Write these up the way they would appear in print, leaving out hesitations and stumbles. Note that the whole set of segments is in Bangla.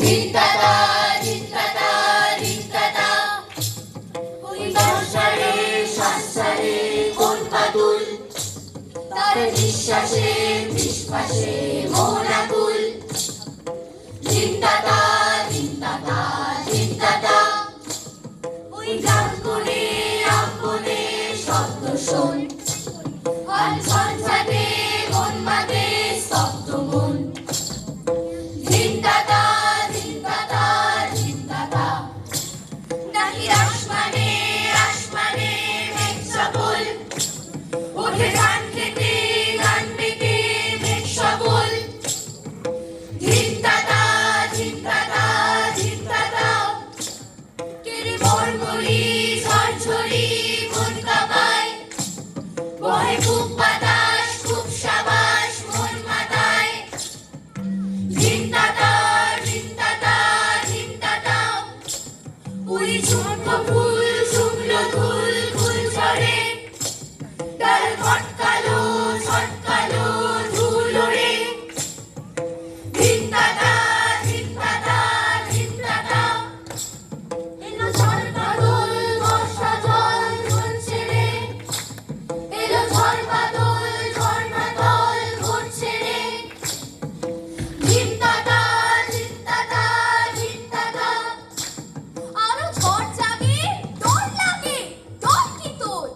ধিনতাতা ধিনতাতা ধিনতাতা ওই দশারে শ্বাসরে কোন বাদুল তার নিঃশ্বাসে নিঃশ্বাসে মন আকুল ধিনতাতা ধিনতাতা ধিনতাতা ওই গান করে আপনে শব্দ শোন আর ঝঞ্ঝাতে মন বাঁধে স্তব্ধ মন ধিনতাতা ধিনতাতা ধিনতাতা নাহি আসমানে আসমানে মেঘ সবল ওঠে গান খেতে গান পেতে মেঘ সবল ধিনতাতা ধিনতাতা ধিনতাতা কেড়ে মরমরি ঝরঝরি মন কাঁপায় বহে খুব বাতাস খুব সাবাস মন মাতায় ধিনতাতা ধিনতাতা ধিনতাতা ওই ঝুমকো ফুল ঝুমলো ধুল ফুল ঝরে ডাল ছটকালো ধুল ওড়ে ধিনতাতা ধিনতাতা ধিনতাতা এলো ঝড় বাদল বর্ষা জল মন ছেড়ে এলো ঝড় বাদল ঝর্ণা জল মন ছেড়ে ধিনতাতা ধিনতাতা ধিনতাতা আরো ঝড় জাগে ডর লাগে ডর কি তোর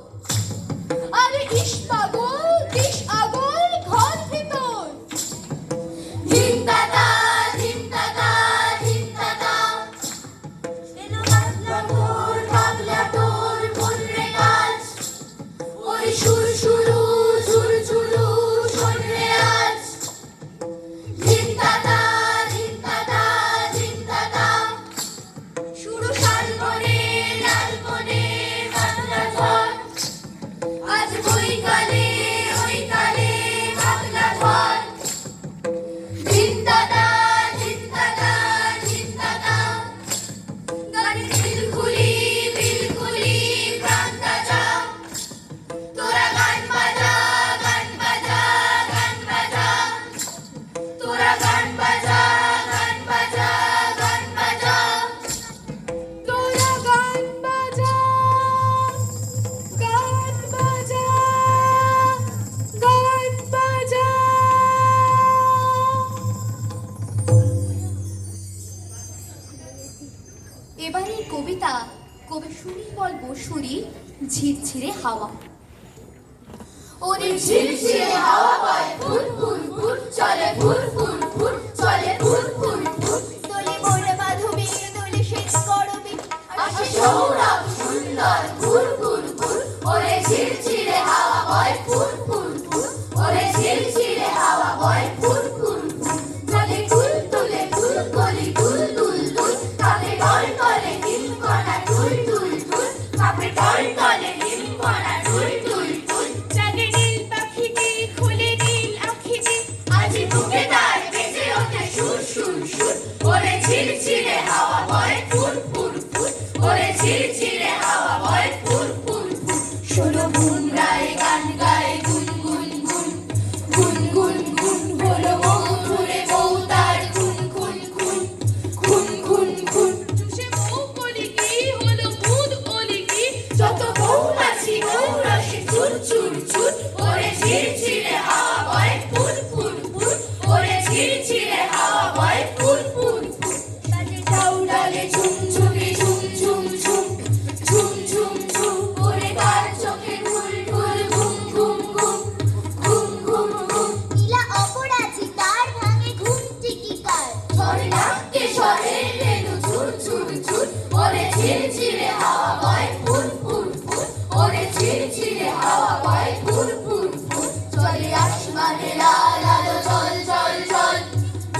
আরে ইস পাগল বিষ আগল ঘর ভিতর ধিনতাতা ধিনতাতা ধিনতাতা এলো পাগলা তোর বলরে গাছ ওই সুর সুরু ঝুর ঝুরু শোনরে আজ ধিনতাতা ধিনতাতা ধিনতাতা সুরু শালবনে লালবনে বাংলা ঝড় আজ ওই কালে বাংলা ঝড় ধিনতাতা ধিনতাতা ধিনতাতা গানে বিলকুলি প্রাণ তাজা তোরা গান বাজা গান বাজা গান বাজা তোরা গান বাজা গান বাজা গান বাজা তোরা গান বাজা গান বাজা গান বাজা এবারে কবিতা কবি সুনির্মল বসুরই ঝিরঝিরে হাওয়া ওরে ঝিরঝিরে হাওয়া বয় ফুর ফুর ফুর চলে ফুর ফুর ফুর চলে ফুর ফুর ফুর দোলে মোরে মাধবী দোলে শেষ করবি আসে সৌরভ সুন্দর ফুর ফুর ফুর ওরে ঝিরঝিরে হাওয়া বয় ফুর ফুর ফুর ওরে ঝিরঝিরে হাওয়া বয় ফুর ফুর ফুর চলে ফুল তুলে ফুল কলি ফুল তুল তুল কাপে টল টলে নীল কণা টুল টুল টুল কাপে টল টলে নীল কণা টুল টুল টুল জাগে নীল পাখিটি খুলে নীল আখিটি আজি বুকে তার বেজে ওঠে সুর সুর সুর ওরে ঝিরঝিরে হাওয়া বয় ফুর ফুর ফুর ওরে ঝিরঝিরে হাওয়া বয় ফুর ফুর ফুর শোনো গুন গায় গান গায় গুন গুন গুন গুন গুন গুন হলো মধুরে বউ তার খুন খুন খুন খুন খুন খুন সে বউ বলি কি হলো মুদ বলি কি যত বউ মাছি বউ রসে চুর চুর চুর ওরে ঝিরঝিরে হাওয়া বয় ফুর ফুর ফুর ওরে ঝিরঝিরে হাওয়া বয় ফুর ফুর ফুর তাতে ঢাউ ডালে ঝুম ঝুমে ঝুম ঝুম ঝুম ঝুম ঝুম ঝুম ওরে কার চোখে ঢুল ঢুল ঘুম ঘুম ঘুম ঘুম ঘুম ঘুম নীলা অপরাধী তার ভাঙে ঘুম টিকিকার ঝড়ে ডাকতে ঝড়ে রেণু ঝুর ঝুর ঝুর ওরে ঝিরঝিরে হাওয়া বয় ফুর ফুর ফুর ওরে ঝিরঝিরে হাওয়া বয় ফুর ফুর ফুর চলে আসমানে লাল আলো জল জল জল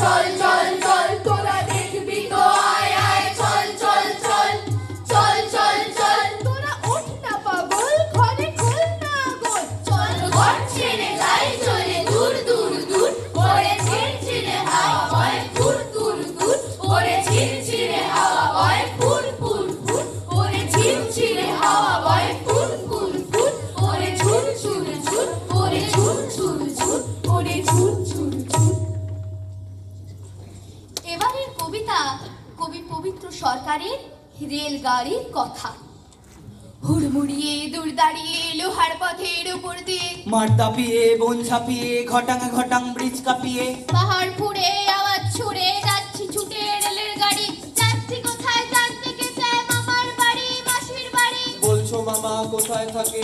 জল জল জল তোরা দেখবি তো আয় আয় চল চল চল চল চল চল তোরা ওঠ না পাগল ঘরে খোল না গোল চল ঘর ছেড়ে যাই চলে দূর দূর দূর ওরে ঝিরঝিরে হাওয়া বয় ফুর ফুর ফুর ওরে ঝিরঝিরে হাওয়া বয় ফুর ফুর ফুর ওরে ঝিরঝিরে হাওয়া বয় ফুর ফুর ফুর ওরে ঝুর ঝুর ঝুর ওরে ঝুর ঝুর ঝুর ওরে ঝুর ঝুর ঝুর কবিতা কবি পবিত্র সরকারের রেলগাড়ির কথা। হুড়মুড়িয়ে দূর দাঁড়িয়ে লোহার পথের উপর দিয়ে, মাঠ দাপিয়ে বন ঝাঁপিয়ে ঘটাং ঘটাং ব্রিজ কাঁপিয়ে, পাহাড় ফুঁড়ে আওয়াজ ছুড়ে যাচ্ছি ছুটে রেলের গাড়ি। যাচ্ছি কোথায় জানতে কে চায়, মামার বাড়ি মাসির বাড়ি। বলছো মামা কোথায় থাকে,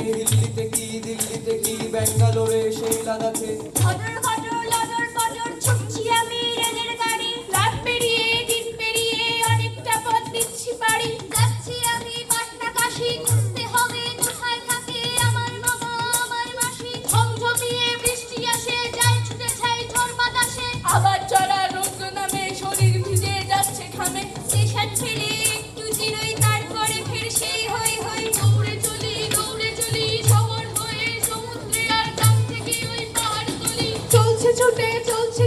দিল্লিতে কি ব্যাঙ্গালোরে সেই লাদাখে। ঘটর ঘটর লদর পদর ছুটছি আমি রেলের গাড়ি। রাত পেরিয়ে দিন পেরিয়ে অনেকটা পথ দিচ্ছি পাড়ি। যাচ্ছি আমি পাটনা কাশি, খুঁজতে হবে কোথায় থাকে আমার মামা আমার মাসি। ঝমঝমিয়ে বৃষ্টি আসে, যায় ছুটে যায় ঝড় বাতাসে। আবার চড়া রোদ নামে শরীর ভিজে যাচ্ছে ঘামে। স্টেশন ফিরে একটু জিরোই, তারপরে ফির সেই হই হই। দৌড়ে চলি শহর হয়ে সমুদ্রে, আর গ্রাম থেকে ওই পাহাড় তলি। চলছে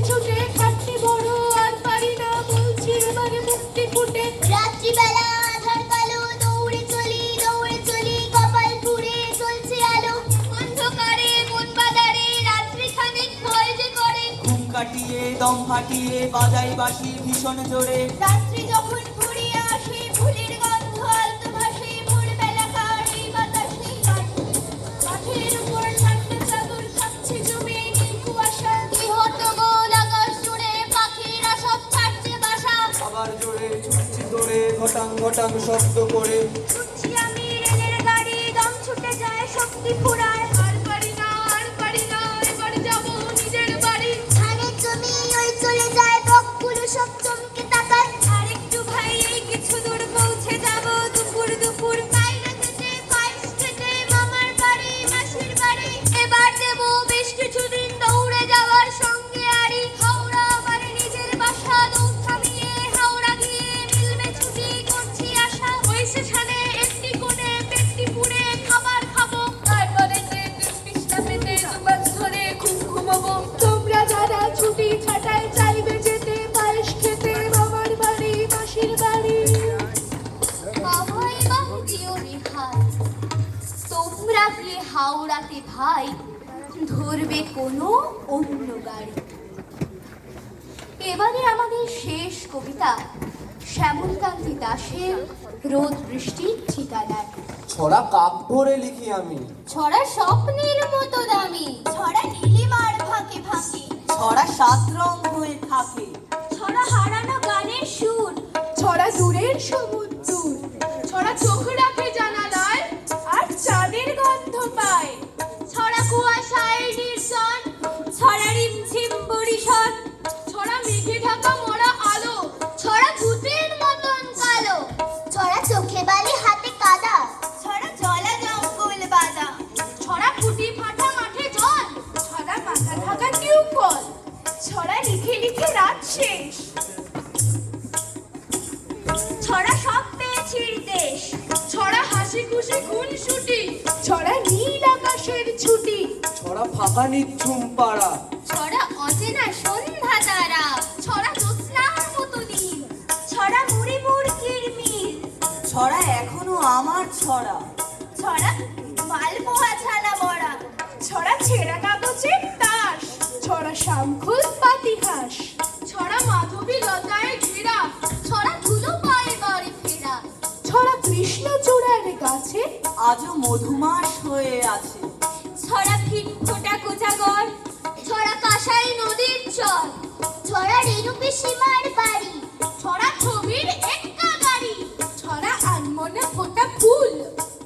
ছুটে খাটনি বড় আর পারি না, বলছি এবারে মুক্তি ফুটে। রাত্রিবেলা আধার কালো, দৌড়ে চলি কপাল পুড়ে চলছে আলো। অন্ধকারে মন বাজারে রাত্রি খানিক ভয় যে করে। ঘুম কাটিয়ে দম ফাটিয়ে বাজাই বাঁশি ভীষণ জোরে। রাত্রি যখন ঘুরিয়ে আসে, ফুলের গন্ধ আলতো ভাসে। ভোরবেলাকার এই বাতাসে কাঠের উপর ঠান্ডা চাদর থাকছে জমে নীল কুয়াশা। কি হতো গোল আকাশ জুড়ে, পাখিরা সব ছাড়ছে বাসা। আবার জোরে ছুটছি দৌড়ে ঘটাং ঘটাং শব্দ করে। ছুটছি আমি রেলের গাড়ি, দম ছুটে যায় শক্তি ফুরায়। আর পারি না এবার যাবো নিজের বাড়ি। ধানের জমি ওই চলে যায়, বকগুলো সব চমকে তাকায়। আর একটু ভাই এই কিছু দূর পৌঁছে যাব, দুপুর পায়রা খেতে পায়েস খেতে মামার বাড়ি মাসির বাড়ি। এবার দেবো বেশ কিছুদিন দৌড়ে যাওয়ার সঙ্গে আড়ি। হাওড়া আমার নিজের বাসা, দৌড় থামিয়ে হাওড়া গিয়ে মিলবে ছুটি করছি আশা। ওই স্টেশনে একটি কোণে পেটটি পুড়ে খাবার খাবো। তারপরে যে তৃষ্ণা পেতে দুবাস ধরে ঘুমাবো। তোমরা যারা ছুটি ছাটায় চাইবে যেতে পায়েস খেতে মামার বাড়ি মাসির বাড়ি। বাবাই বাহুটিও রেহাই, তোমরা গিয়ে হাওড়াতে ভাই ধরবে কোনো অন্য গাড়ি। এবারে আমাদের শেষ কবিতা শ্যামলকান্তি দাশের রোদ বৃষ্টির ঠিকানায়। ছড়া কাক ভরে লিখি আমি, ছড়া স্বপ্নের মতো দামি, ছড়া নীলিমার ফাঁকে ফাঁকে, ছড়া সাত রং হয়ে থাকে। ছড়া হারানো গানের সুর, ছড়া দূরের সমুদ্র, ছড়া চোখ রাখে জানালায় আর চাঁদের গন্ধ পায়। ছড়া কুয়াশায় নির্জন, ছড়া রিমঝিম বরিশন, ছড়া মেঘে ঢাকা মরা আলো, ছড়া ভূতের মতন কালো, ছড়া চোখে বালি হাতে কাদা, ছড়া জলা জঙ্গল বাদা, ছড়া ফুটি ফাটা মাঠে জল, ছড়া মাথা ঢাকা টিউবওয়েল, ছড়া লিখে লিখে রাত শেষ। ছড়া সব পেয়েছি দেশ, ছড়া হাসি খুশি খুনসুটি, ছড়া নীল আকাশের ছুটি, ছড়া ফাঁকা নিঝুম পাড়া। ছড়া অচেনা সন্ধ্যা তারা, ছড়া জ্যোৎস্নার মতো দিন, ছড়া মুড়ি মুড়কির মিল, ছড়া এখনো আমার ছড়া। ছড়া মালপোয়া ছানা বড়া, ছড়া ছেঁড়া কাগজের তাস, ছড়া শামখুল পাতিহাস, ছড়া মাধবী লতায় ঘেরা, ছড়া ধুলো পায়ে বাড়ি ফেরা, ছড়া কৃষ্ণচূড়ার গাছে আজও মধুমাস হয়ে আছে। ছড়া ফিটফোটা কোজাগর, ছড়া কাঁসাই নদীর চর, ছড়া রেণু পিসিমার বাড়ি, ছড়া ছবির এক্কা গাড়ি, ছড়া আনমনে ফোটা ফুল,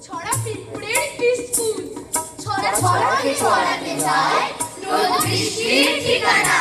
ছড়া পিঁপড়ের স্কুল, ছড়া ছড়াতে ছড়াতে যায় রোদ বৃষ্টির ঠিকানা।